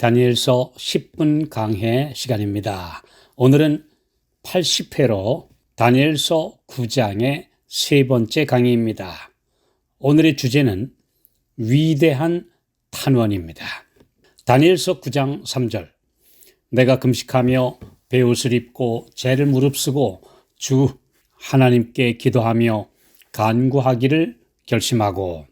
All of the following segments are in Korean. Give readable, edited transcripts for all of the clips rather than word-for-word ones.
다니엘서 10분 강해 시간입니다. 오늘은 80회로 다니엘서 9장의 세 번째 강의입니다. 오늘의 주제는 위대한 탄원입니다. 다니엘서 9장 3절. 내가 금식하며 베옷을 입고 죄를 무릅쓰고 주 하나님께 기도하며 간구하기를 결심하고.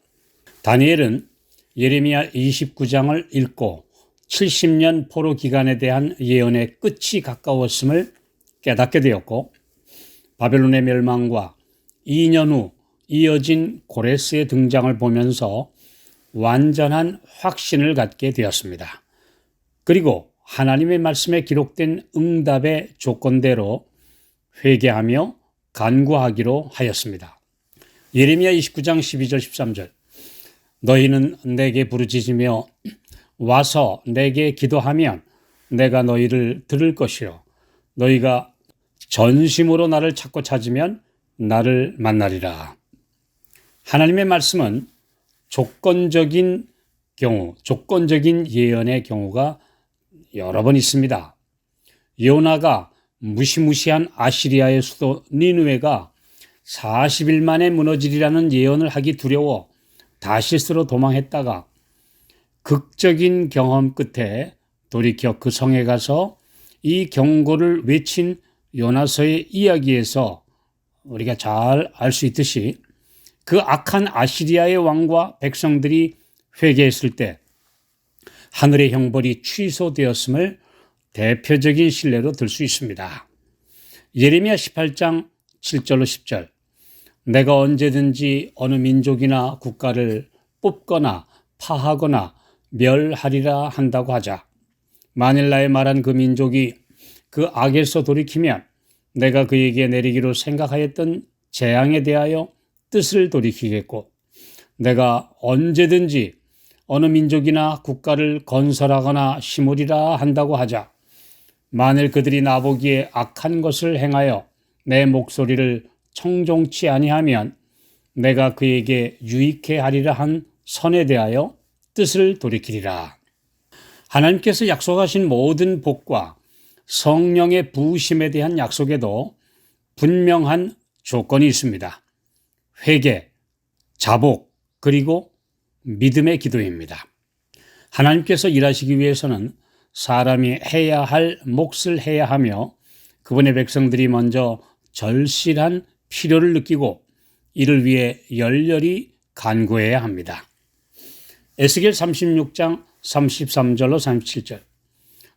다니엘은 예레미야 29장을 읽고 70년 포로 기간에 대한 예언의 끝이 가까웠음을 깨닫게 되었고, 바벨론의 멸망과 2년 후 이어진 고레스의 등장을 보면서 완전한 확신을 갖게 되었습니다. 그리고 하나님의 말씀에 기록된 응답의 조건대로 회개하며 간구하기로 하였습니다. 예레미야 29장 12절 13절. 너희는 내게 부르짖으며 와서 내게 기도하면 내가 너희를 들을 것이요 너희가 전심으로 나를 찾고 찾으면 나를 만나리라. 하나님의 말씀은 조건적인 예언의 경우가 여러 번 있습니다. 요나가 무시무시한 아시리아의 수도 니느웨가 40일 만에 무너지리라는 예언을 하기 두려워 다시스로 도망했다가 극적인 경험 끝에 돌이켜 그 성에 가서 이 경고를 외친 요나서의 이야기에서 우리가 잘 알 수 있듯이 그 악한 아시리아의 왕과 백성들이 회개했을 때 하늘의 형벌이 취소되었음을 대표적인 신뢰로 들 수 있습니다. 예레미야 18장 7절로 10절. 내가 언제든지 어느 민족이나 국가를 뽑거나 파하거나 멸하리라 한다고 하자. 만일 나의 말한 그 민족이 그 악에서 돌이키면 내가 그에게 내리기로 생각하였던 재앙에 대하여 뜻을 돌이키겠고, 내가 언제든지 어느 민족이나 국가를 건설하거나 심으리라 한다고 하자. 만일 그들이 나보기에 악한 것을 행하여 내 목소리를 청종치 아니하면 내가 그에게 유익해 하리라 한 선에 대하여 뜻을 돌이키리라. 하나님께서 약속하신 모든 복과 성령의 부으심에 대한 약속에도 분명한 조건이 있습니다. 회개, 자복, 그리고 믿음의 기도입니다. 하나님께서 일하시기 위해서는 사람이 해야 할 몫을 해야 하며, 그분의 백성들이 먼저 절실한 필요를 느끼고 이를 위해 열렬히 간구해야 합니다. 에스겔 36장 33절로 37절.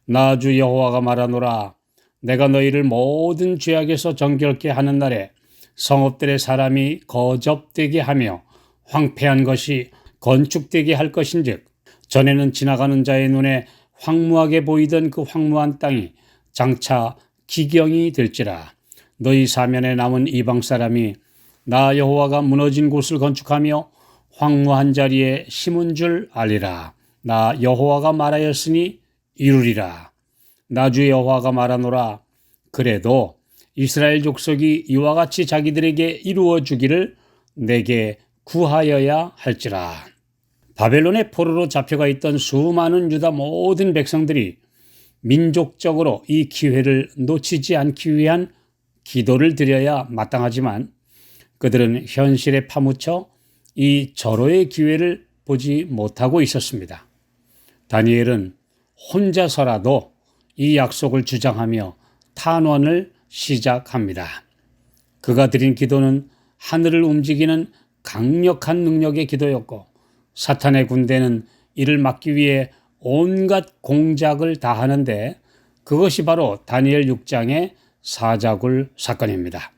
나 주 여호와가 말하노라. 내가 너희를 모든 죄악에서 정결케 하는 날에 성읍들의 사람이 거접되게 하며 황폐한 것이 건축되게 할 것인즉, 전에는 지나가는 자의 눈에 황무하게 보이던 그 황무한 땅이 장차 기경이 될지라. 너희 사면에 남은 이방 사람이 나 여호와가 무너진 곳을 건축하며 황무한 자리에 심은 줄 알리라. 나 여호와가 말하였으니 이루리라. 나 주 여호와가 말하노라. 그래도 이스라엘 족속이 이와 같이 자기들에게 이루어 주기를 내게 구하여야 할지라. 바벨론의 포로로 잡혀가 있던 수많은 유다 모든 백성들이 민족적으로 이 기회를 놓치지 않기 위한 기도를 드려야 마땅하지만, 그들은 현실에 파묻혀 이 절호의 기회를 보지 못하고 있었습니다. 다니엘은 혼자서라도 이 약속을 주장하며 탄원을 시작합니다. 그가 드린 기도는 하늘을 움직이는 강력한 능력의 기도였고, 사탄의 군대는 이를 막기 위해 온갖 공작을 다 하는데, 그것이 바로 다니엘 6장의 사자굴 사건입니다.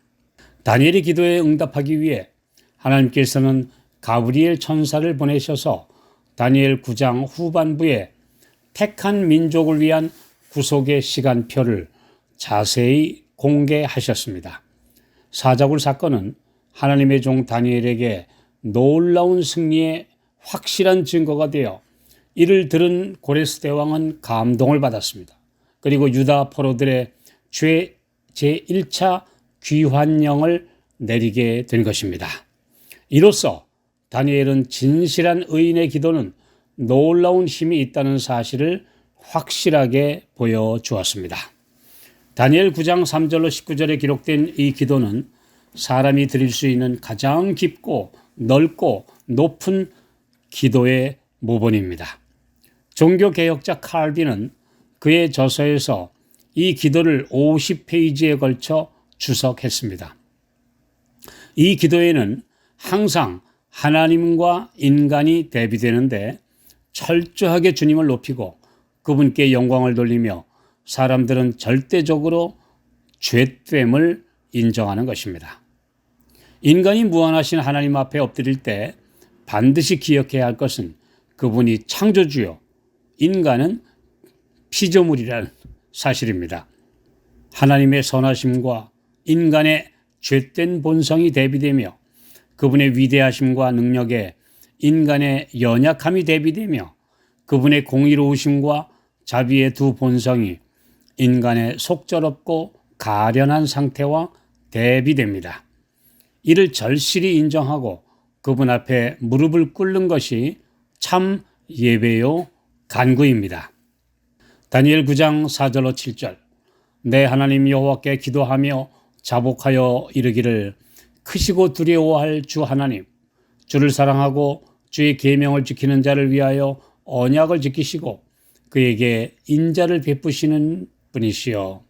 다니엘의 기도에 응답하기 위해 하나님께서는 가브리엘 천사를 보내셔서 다니엘 9장 후반부에 택한 민족을 위한 구속의 시간표를 자세히 공개하셨습니다. 사자굴 사건은 하나님의 종 다니엘에게 놀라운 승리의 확실한 증거가 되어 이를 들은 고레스 대왕은 감동을 받았습니다. 그리고 유다 포로들의 제1차 귀환령을 내리게 된 것입니다. 이로써 다니엘은 진실한 의인의 기도는 놀라운 힘이 있다는 사실을 확실하게 보여주었습니다. 다니엘 9장 3절로 19절에 기록된 이 기도는 사람이 드릴 수 있는 가장 깊고 넓고 높은 기도의 모본입니다. 종교개혁자 칼빈은 그의 저서에서 이 기도를 50페이지에 걸쳐 주석했습니다. 이 기도에는 항상 하나님과 인간이 대비되는데 철저하게 주님을 높이고 그분께 영광을 돌리며 사람들은 절대적으로 죄됨을 인정하는 것입니다. 인간이 무한하신 하나님 앞에 엎드릴 때 반드시 기억해야 할 것은 그분이 창조주요, 인간은 피조물이라는 사실입니다. 하나님의 선하심과 인간의 죄된 본성이 대비되며 그분의 위대하심과 능력에 인간의 연약함이 대비되며 그분의 공의로우심과 자비의 두 본성이 인간의 속절없고 가련한 상태와 대비됩니다. 이를 절실히 인정하고 그분 앞에 무릎을 꿇는 것이 참 예배요 간구입니다. 다니엘 9장 4절로 7절 내 하나님 여호와께 기도하며 자복하여 이르기를 크시고 두려워할 주 하나님 주를 사랑하고 주의 계명을 지키는 자를 위하여 언약을 지키시고 그에게 인자를 베푸시는 분이시여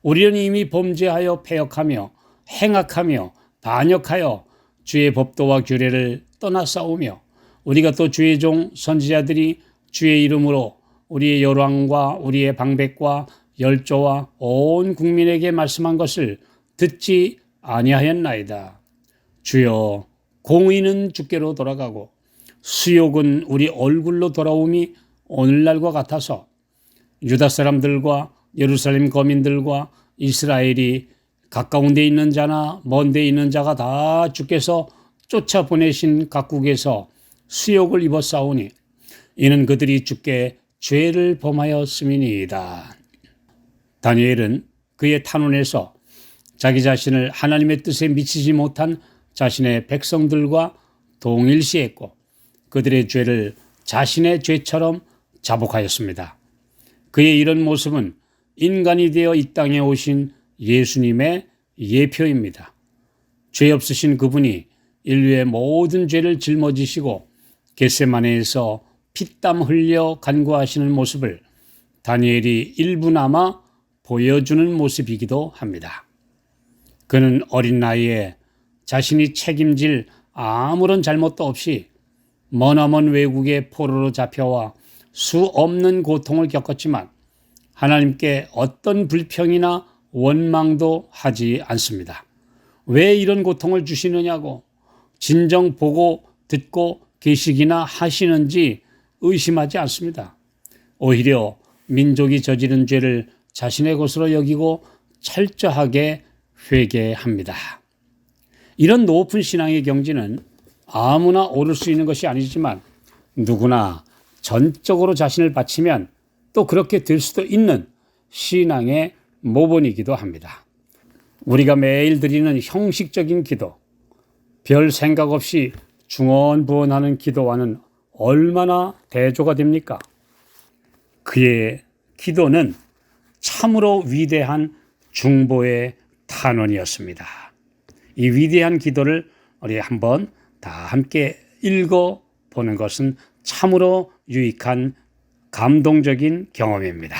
우리는 이미 범죄하여 패역하며 행악하며 반역하여 주의 법도와 규례를 떠나 싸우며 우리가 또 주의 종 선지자들이 주의 이름으로 우리의 열왕과 우리의 방백과 열조와 온 국민에게 말씀한 것을 듣지 아니하였나이다. 주여 공의는 주께로 돌아가고 수욕은 우리 얼굴로 돌아옴이 오늘날과 같아서 유다 사람들과 예루살렘 거민들과 이스라엘이 가까운 데 있는 자나 먼 데 있는 자가 다 주께서 쫓아보내신 각국에서 수욕을 입어 싸우니 이는 그들이 주께 죄를 범하였음이니이다. 다니엘은 그의 탄원에서 자기 자신을 하나님의 뜻에 미치지 못한 자신의 백성들과 동일시했고 그들의 죄를 자신의 죄처럼 자복하였습니다. 그의 이런 모습은 인간이 되어 이 땅에 오신 예수님의 예표입니다. 죄 없으신 그분이 인류의 모든 죄를 짊어지시고 겟세마네에서 피땀 흘려 간구하시는 모습을 다니엘이 일부나마 보여주는 모습이기도 합니다. 그는 어린 나이에 자신이 책임질 아무런 잘못도 없이 머나먼 외국의 포로로 잡혀와 수 없는 고통을 겪었지만 하나님께 어떤 불평이나 원망도 하지 않습니다. 왜 이런 고통을 주시느냐고 진정 보고 듣고 계시기나 하시는지 의심하지 않습니다. 오히려 민족이 저지른 죄를 자신의 것으로 여기고 철저하게 회개합니다. 이런 높은 신앙의 경지는 아무나 오를 수 있는 것이 아니지만 누구나 전적으로 자신을 바치면 또 그렇게 될 수도 있는 신앙의 모본이기도 합니다. 우리가 매일 드리는 형식적인 기도, 별 생각 없이 중언부언하는 기도와는 얼마나 대조가 됩니까? 그의 기도는 참으로 위대한 중보의 탄원이었습니다. 이 위대한 기도를 우리 한번 다 함께 읽어보는 것은 참으로 유익한 감동적인 경험입니다.